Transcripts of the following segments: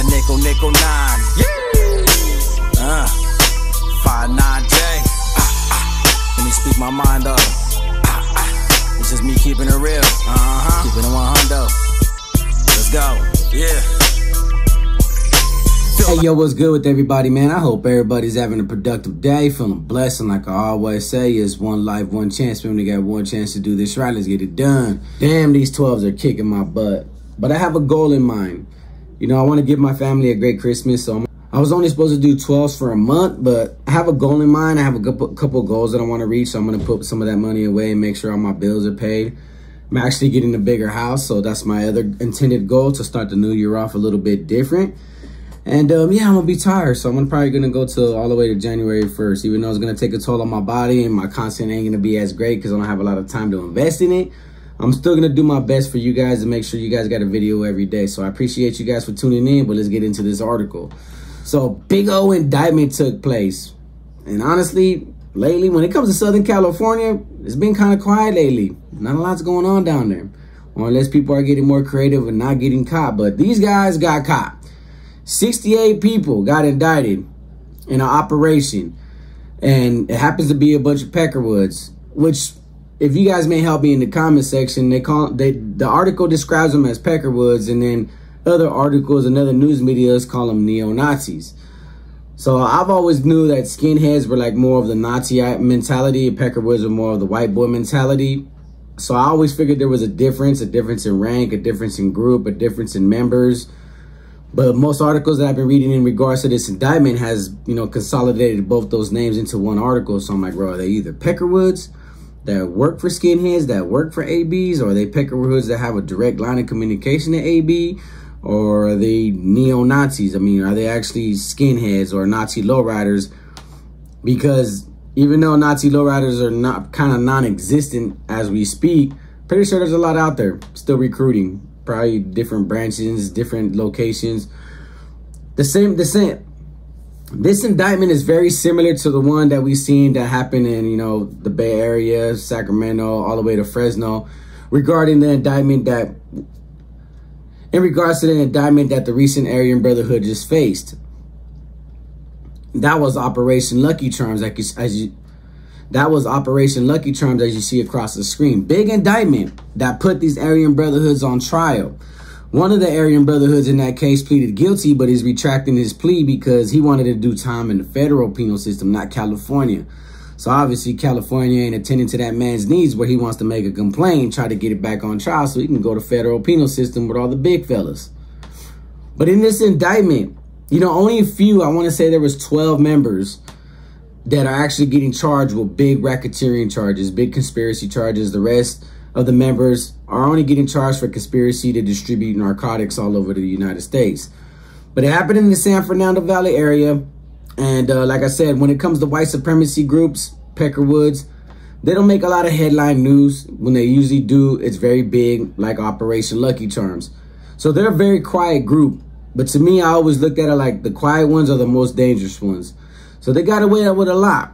that nickel, nickel 9. Yeah. 5-9J. Let me speak my mind up. It's just me keeping it real. Keeping it 100. Let's go. Yeah. Hey, yo, what's good with everybody, man? I hope everybody's having a productive day, feeling blessed, and like I always say, it's one life, one chance. We only got one chance to do this right. Let's get it done. Damn, these 12s are kicking my butt. But I have a goal in mind. You know, I want to give my family a great Christmas, so I was only supposed to do 12s for a month, but I have a goal in mind. I have a couple of goals that I want to reach, so I'm going to put some of that money away and make sure all my bills are paid. I'm actually getting a bigger house, so that's my other intended goal, to start the new year off a little bit different. And yeah, I'm gonna be tired, so I'm probably gonna go to all the way to January 1st, even though it's gonna take a toll on my body and my content ain't gonna be as great because I don't have a lot of time to invest in it. I'm still gonna do my best for you guys to make sure you guys got a video every day. So I appreciate you guys for tuning in, but let's get into this article. So big O indictment took place. And honestly, lately, when it comes to Southern California, it's been kind of quiet lately. Not a lot's going on down there. Or unless people are getting more creative and not getting caught. But these guys got caught. 68 people got indicted in an operation, and it happens to be a bunch of Peckerwoods, which, if you guys may help me in the comment section, the article describes them as Peckerwoods, and then other articles and other news medias call them neo-Nazis. So I've always knew that skinheads were like more of the Nazi mentality, and Peckerwoods were more of the white boy mentality. So I always figured there was a difference in rank, a difference in group, a difference in members. But most articles that I've been reading in regards to this indictment has, you know, consolidated both those names into one article. So I'm like, bro, are they either Peckerwoods that work for skinheads, that work for ABs, or are they Peckerwoods that have a direct line of communication to AB, or are they neo-Nazis? I mean, are they actually skinheads or Nazi lowriders? Because even though Nazi lowriders are not kind of non-existent as we speak, pretty sure there's a lot out there still recruiting. Probably different branches, different locations. This indictment is very similar to the one that we seen that happened in, you know, the Bay Area, Sacramento, all the way to Fresno, regarding the indictment that, in regards to the indictment that the recent Aryan Brotherhood just faced. That was Operation Lucky Charms, that was Operation Lucky Charms, as you see across the screen. Big indictment that put these Aryan Brotherhoods on trial. One of the Aryan Brotherhoods in that case pleaded guilty, but he's retracting his plea because he wanted to do time in the federal penal system, not California. So obviously California ain't attending to that man's needs, where he wants to make a complaint, try to get it back on trial so he can go to federal penal system with all the big fellas. But in this indictment, you know, only a few, I want to say there was 12 members that are actually getting charged with big racketeering charges, big conspiracy charges. The rest of the members are only getting charged for conspiracy to distribute narcotics all over the United States. But it happened in the San Fernando Valley area. And like I said, when it comes to white supremacy groups, Peckerwoods, they don't make a lot of headline news. When they usually do, it's very big, like Operation Lucky Charms. So they're a very quiet group. But to me, I always looked at it like the quiet ones are the most dangerous ones. So they got away with a lot.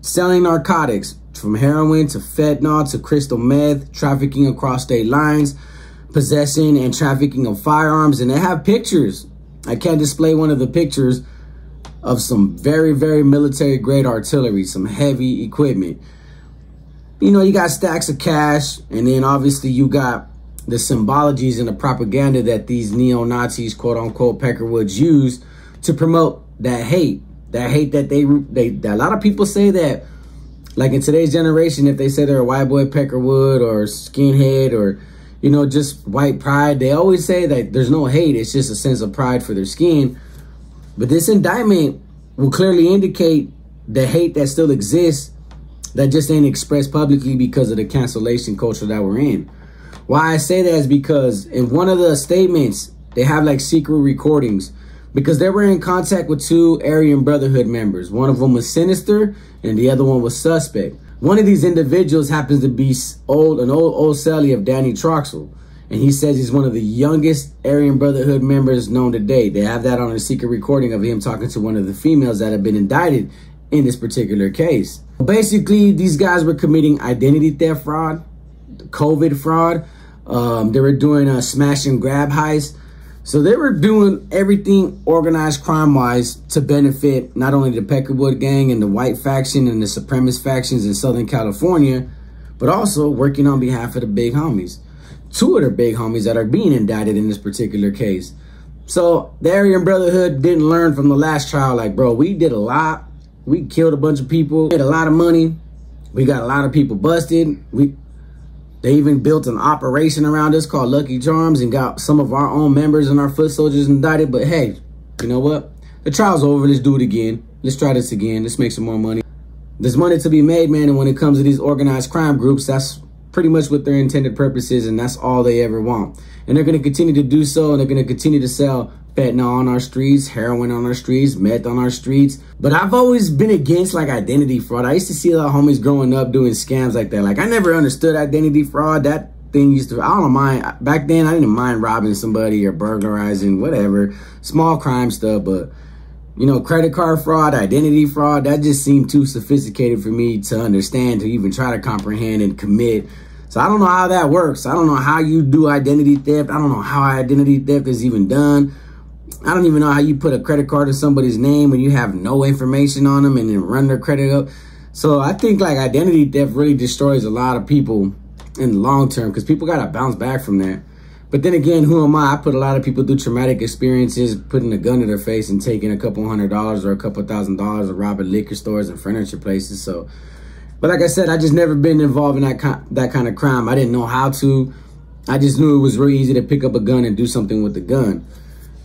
Selling narcotics, from heroin to fentanyl to crystal meth, trafficking across state lines, possessing and trafficking of firearms. And they have pictures. I can't display one of the pictures of some very, very military grade artillery, some heavy equipment. You know, you got stacks of cash, and then obviously you got the symbologies and the propaganda that these neo-Nazis, quote unquote, Peckerwoods use to promote that hate. That hate that a lot of people say that, like in today's generation, if they say they're a white boy Peckerwood or skinhead or, you know, just white pride, they always say that there's no hate. It's just a sense of pride for their skin. But this indictment will clearly indicate the hate that still exists, that just ain't expressed publicly because of the cancellation culture that we're in. Why I say that is because in one of the statements, they have like secret recordings, because they were in contact with two Aryan Brotherhood members. One of them was Sinister and the other one was Suspect. One of these individuals happens to be an old cellie of Danny Troxel. And he says he's one of the youngest Aryan Brotherhood members known to date. They have that on a secret recording of him talking to one of the females that have been indicted in this particular case. Basically, these guys were committing identity theft fraud, COVID fraud. They were doing a smash and grab heist. So they were doing everything organized crime-wise to benefit not only the Peckerwood gang and the white faction and the supremacist factions in Southern California, but also working on behalf of the big homies. Two of the big homies that are being indicted in this particular case. So the Aryan Brotherhood didn't learn from the last trial, like, bro, we did a lot. We killed a bunch of people, made a lot of money. We got a lot of people busted. They even built an operation around us called Lucky Charms and got some of our own members and our foot soldiers indicted. But hey, you know what? The trial's over. Let's do it again. Let's try this again. Let's make some more money. There's money to be made, man. And when it comes to these organized crime groups, that's pretty much what their intended purpose is. And that's all they ever want. And they're going to continue to do so. And they're going to continue to sell fentanyl on our streets, heroin on our streets, meth on our streets. But I've always been against like identity fraud. I used to see a lot of homies growing up doing scams like that. Like I never understood identity fraud. That thing used to, I don't mind. Back then, I didn't mind robbing somebody or burglarizing, whatever, small crime stuff. But, you know, credit card fraud, identity fraud, that just seemed too sophisticated for me to understand, to even try to comprehend and commit. So I don't know how that works. I don't know how you do identity theft. I don't know how identity theft is even done. I don't even know how you put a credit card in somebody's name when you have no information on them and then run their credit up. So I think like identity theft really destroys a lot of people in the long term because people got to bounce back from that. But then again, who am I? I put a lot of people through traumatic experiences, putting a gun to their face and taking a couple $100s or a couple $1,000 or robbing liquor stores and furniture places. So, but like I said, I just never been involved in that kind of crime. I didn't know how to. I just knew it was really easy to pick up a gun and do something with the gun.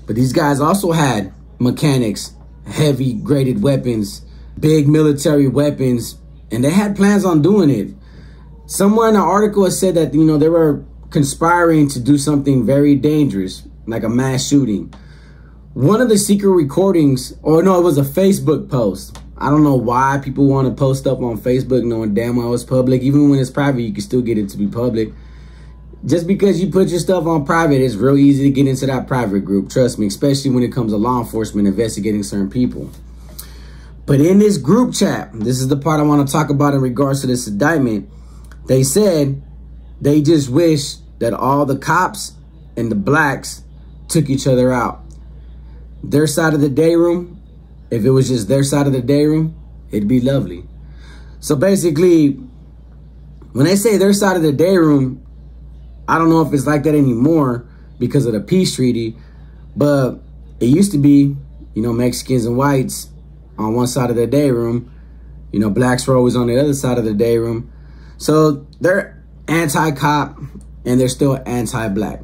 But these guys also had mechanics, heavy graded weapons, big military weapons, and they had plans on doing it. Somewhere in the article it said that, you know, they were conspiring to do something very dangerous, like a mass shooting. One of the secret recordings, or no, it was a Facebook post. I don't know why people want to post stuff on Facebook knowing damn well it's public. Even when it's private, you can still get it to be public. Just because you put your stuff on private, it's real easy to get into that private group. Trust me, especially when it comes to law enforcement investigating certain people. But in this group chat, this is the part I want to talk about in regards to this indictment. They said they just wish that all the cops and the blacks took each other out. Their side of the day room, if it was just their side of the day room, it'd be lovely. So basically, when they say their side of the day room, I don't know if it's like that anymore because of the peace treaty, but it used to be, you know, Mexicans and whites on one side of the day room, you know, blacks were always on the other side of the day room. So they're anti-cop and they're still anti-black.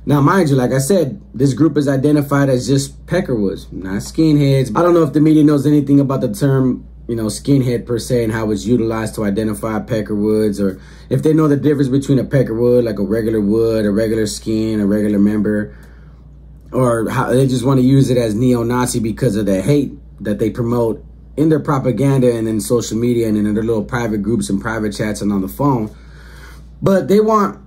Now, mind you, like I said, this group is identified as just Peckerwoods, not skinheads. I don't know if the media knows anything about the term, you know, skinhead per se and how it's utilized to identify Peckerwoods, or if they know the difference between a Peckerwood, like a regular wood, a regular skin, a regular member, or how they just want to use it as neo-Nazi because of the hate that they promote in their propaganda and in social media and in their little private groups and private chats and on the phone. But they want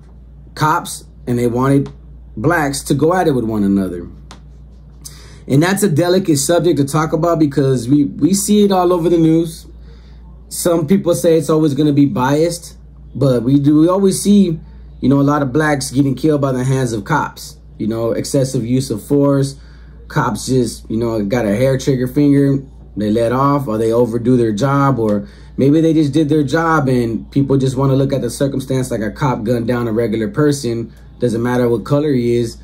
cops and they wanted blacks to go at it with one another. And that's a delicate subject to talk about because we see it all over the news. Some people say it's always going to be biased, but we always see, you know, a lot of blacks getting killed by the hands of cops. You know, excessive use of force. Cops just, you know, got a hair trigger finger, they let off, or they overdo their job, or maybe they just did their job and people just want to look at the circumstance like a cop gunned down a regular person. Doesn't matter what color he is.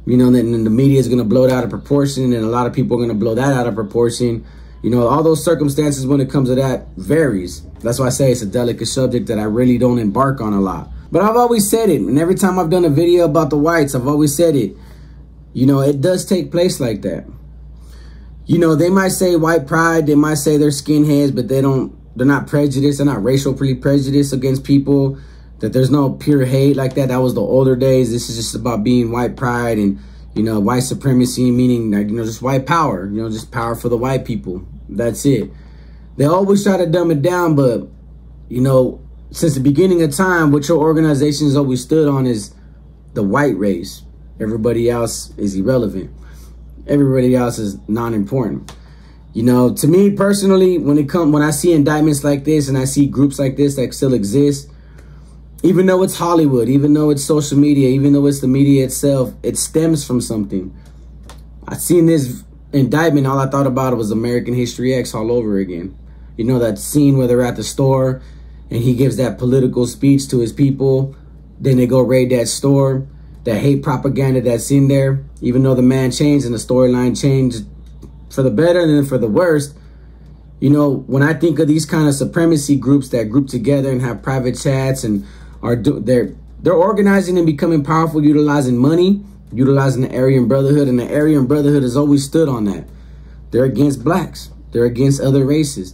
You know, then the media is going to blow it out of proportion, and a lot of people are going to blow that out of proportion. You know, all those circumstances when it comes to that varies. That's why I say it's a delicate subject that I really don't embark on a lot. But I've always said it, and every time I've done a video about the whites, I've always said it. You know, it does take place like that. You know, they might say white pride, they might say they're skinheads, but they're not prejudiced, they're not racially prejudiced against people. That there's no pure hate like that. That was the older days. This is just about being white pride and, you know, white supremacy, meaning, like, you know, just white power, you know, just power for the white people. That's it. They always try to dumb it down, but, you know, since the beginning of time, what your organization has always stood on is the white race. Everybody else is irrelevant. Everybody else is non-important. You know, to me personally, when I see indictments like this and I see groups like this that still exist, Even though it's Hollywood, even though it's social media, even though it's the media itself, it stems from something. I seen this indictment, all I thought about was American History X all over again. You know, that scene where they're at the store and he gives that political speech to his people. Then they go raid that store. That hate propaganda that's in there. Even though the man changed and the storyline changed for the better and then for the worst. You know, when I think of these kind of supremacy groups that group together and have private chats and they're organizing and becoming powerful, utilizing money, utilizing the Aryan Brotherhood, and the Aryan Brotherhood has always stood on that. They're against blacks. They're against other races.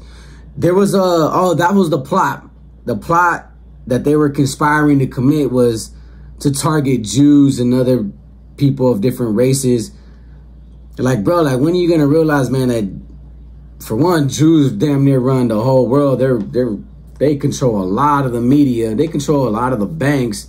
There was that was the plot. The plot that they were conspiring to commit was to target Jews and other people of different races. Like, bro, like, when are you gonna realize, man, that for one, Jews damn near run the whole world. They control a lot of the media. They control a lot of the banks.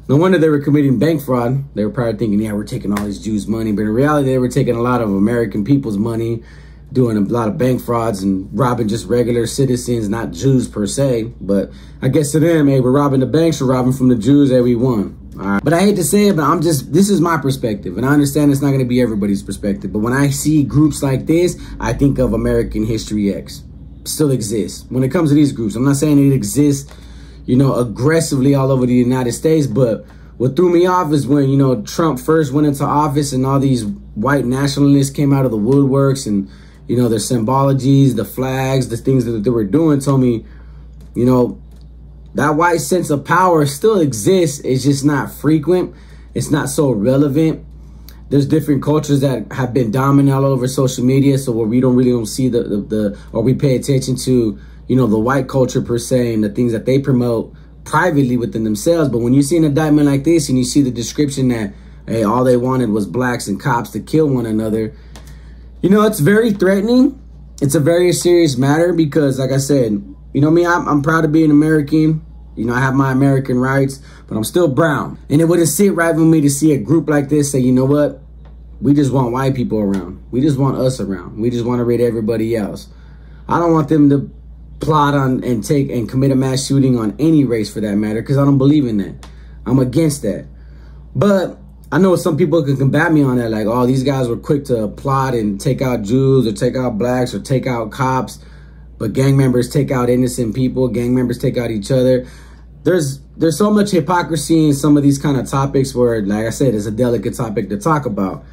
No wonder they were committing bank fraud. They were probably thinking, yeah, we're taking all these Jews' money. But in reality, they were taking a lot of American people's money, doing a lot of bank frauds and robbing just regular citizens, not Jews per se. But I guess to them, hey, we're robbing the banks, we're robbing from the Jews, hey, we won. All right. But I hate to say it, but this is my perspective. And I understand it's not going to be everybody's perspective. But when I see groups like this, I think of American History X. Still exists. When it comes to these groups, I'm not saying it exists, you know, aggressively all over the United States. But what threw me off is when, you know, Trump first went into office and all these white nationalists came out of the woodworks and, you know, their symbologies, the flags, the things that they were doing told me, you know, that white sense of power still exists. It's just not frequent. It's not so relevant. There's different cultures that have been dominant all over social media. So where we don't see or we pay attention to, you know, the white culture per se and the things that they promote privately within themselves. But when you see an indictment like this and you see the description that, hey, all they wanted was blacks and cops to kill one another, you know, it's very threatening. It's a very serious matter because, like I said, you know me, I'm proud to be an American. You know, I have my American rights, but I'm still brown. And it wouldn't sit right with me to see a group like this say, you know what? We just want white people around. We just want us around. We just want to raid everybody else. I don't want them to plot on and take and commit a mass shooting on any race for that matter, because I don't believe in that. I'm against that. But I know some people can combat me on that, like, oh, these guys were quick to plot and take out Jews or take out blacks or take out cops, but gang members take out innocent people, gang members take out each other. There's so much hypocrisy in some of these kind of topics where, like I said, it's a delicate topic to talk about.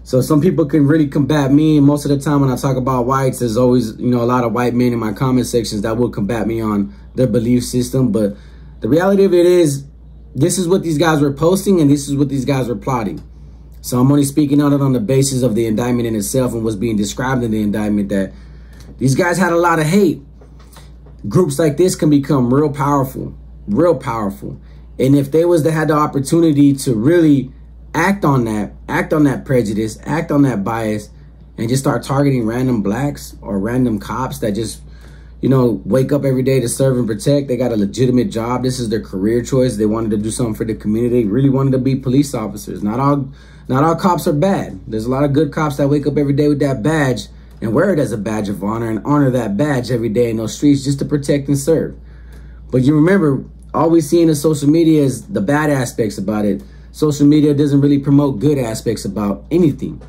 So some people can really combat me. And most of the time when I talk about whites, there's always, you know, a lot of white men in my comment sections that will combat me on their belief system. But the reality of it is, this is what these guys were posting and this is what these guys were plotting. So I'm only speaking on it on the basis of the indictment in itself and what's being described in the indictment, that these guys had a lot of hate. Groups like this can become real powerful. Real powerful. And if they was to have the opportunity to really act on that prejudice, act on that bias, and just start targeting random blacks or random cops that just, you know, wake up every day to serve and protect. They got a legitimate job. This is their career choice. They wanted to do something for the community. They really wanted to be police officers. Not all cops are bad. There's a lot of good cops that wake up every day with that badge and wear it as a badge of honor and honor that badge every day in those streets just to protect and serve. But you remember, all we see in the social media is the bad aspects about it. Social media doesn't really promote good aspects about anything.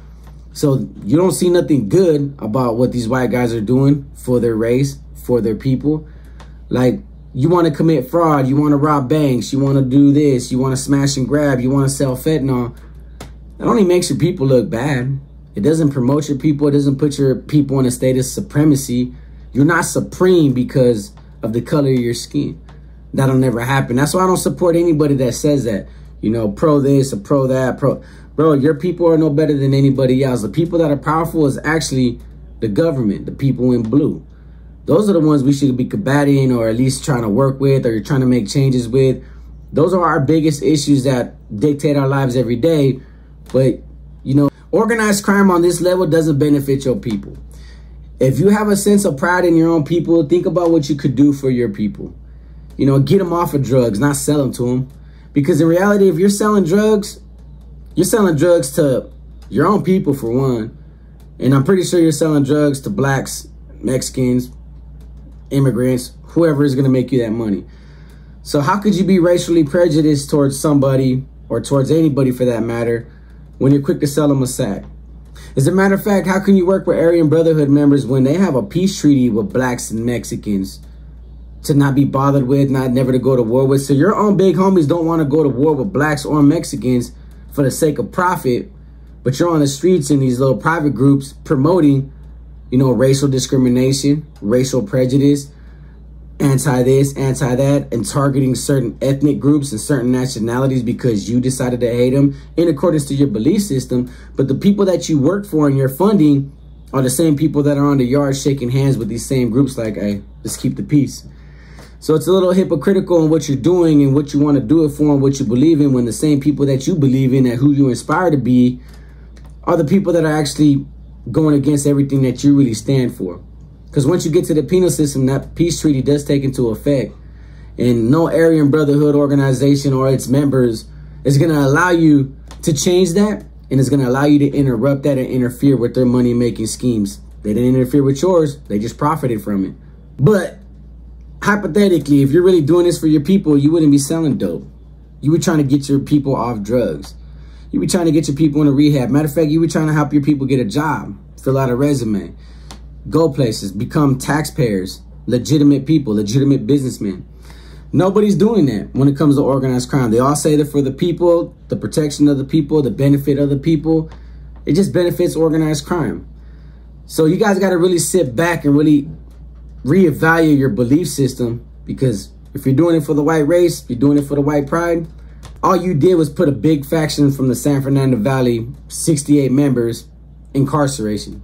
So you don't see nothing good about what these white guys are doing for their race, for their people. Like, you want to commit fraud, you want to rob banks, you want to do this, you want to smash and grab, you want to sell fentanyl. It only makes your people look bad. It doesn't promote your people. It doesn't put your people in a state of supremacy. You're not supreme because of the color of your skin. That'll never happen. That's why I don't support anybody that says that, you know, pro this or pro that, bro, your people are no better than anybody else. The people that are powerful is actually the government, the people in blue. Those are the ones we should be combating, or at least trying to work with, or trying to make changes with. Those are our biggest issues that dictate our lives every day. But, you know, organized crime on this level doesn't benefit your people. If you have a sense of pride in your own people, think about what you could do for your people. You know, get them off of drugs, not sell them to them. Because in reality, if you're selling drugs to your own people, for one. And I'm pretty sure you're selling drugs to blacks, Mexicans, immigrants, whoever is going to make you that money. So how could you be racially prejudiced towards somebody, or towards anybody for that matter, when you're quick to sell them a sack? As a matter of fact, how can you work with Aryan Brotherhood members when they have a peace treaty with blacks and Mexicans to not be bothered with, never to go to war with? So your own big homies don't want to go to war with blacks or Mexicans for the sake of profit, but you're on the streets in these little private groups promoting, you know, racial discrimination, racial prejudice, anti-this, anti-that, and targeting certain ethnic groups and certain nationalities because you decided to hate them in accordance to your belief system. But the people that you work for and you're funding are the same people that are on the yard shaking hands with these same groups like, hey, let's keep the peace. So it's a little hypocritical in what you're doing and what you want to do it for and what you believe in, when the same people that you believe in and who you inspire to be are the people that are actually going against everything that you really stand for. Because once you get to the penal system, that peace treaty does take into effect. And no Aryan Brotherhood organization or its members is going to allow you to change that. And it's going to allow you to interrupt that and interfere with their money-making schemes. They didn't interfere with yours. They just profited from it. But hypothetically, if you're really doing this for your people, you wouldn't be selling dope. You were trying to get your people off drugs. You were trying to get your people into rehab. Matter of fact, you were trying to help your people get a job, fill out a resume, go places, become taxpayers, legitimate people, legitimate businessmen. Nobody's doing that when it comes to organized crime. They all say they're for the people, the protection of the people, the benefit of the people. It just benefits organized crime. So you guys got to really sit back and really reevaluate your belief system, because if you're doing it for the white race, you're doing it for the white pride, all you did was put a big faction from the San Fernando Valley, 68 members, incarceration.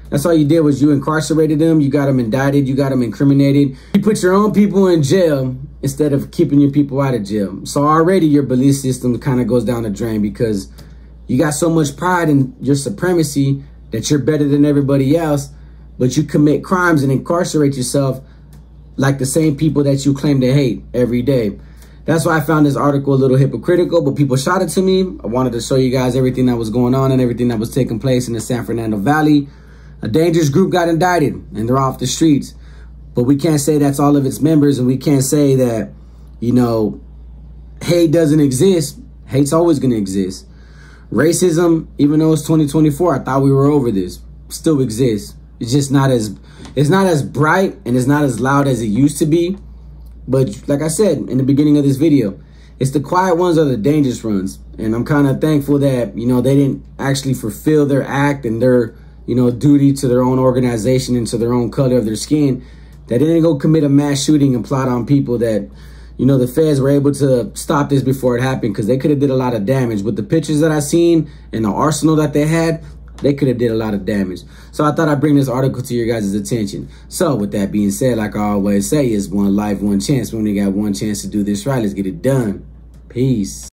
That's all you did, was you incarcerated them, you got them indicted, you got them incriminated. You put your own people in jail instead of keeping your people out of jail. So already your belief system kind of goes down the drain, because you got so much pride in your supremacy that you're better than everybody else, but you commit crimes and incarcerate yourself like the same people that you claim to hate every day. That's why I found this article a little hypocritical, but people shot it to me. I wanted to show you guys everything that was going on and everything that was taking place in the San Fernando Valley. A dangerous group got indicted and they're off the streets. But we can't say that's all of its members, and we can't say that, you know, hate doesn't exist. Hate's always going to exist. Racism, even though it's 2024, I thought we were over this, still exists. It's just not as bright and it's not as loud as it used to be. But like I said in the beginning of this video, it's the quiet ones are the dangerous ones. And I'm kind of thankful that, you know, they didn't actually fulfill their act and their, you know, duty to their own organization and to their own color of their skin. That they didn't go commit a mass shooting and plot on people that, you know, the feds were able to stop this before it happened, because they could have did a lot of damage. With the pictures that I seen and the arsenal that they had, they could have did a lot of damage. So I thought I'd bring this article to your guys' attention. So with that being said, like I always say, is one life, one chance. We only got one chance to do this right. Let's get it done. Peace.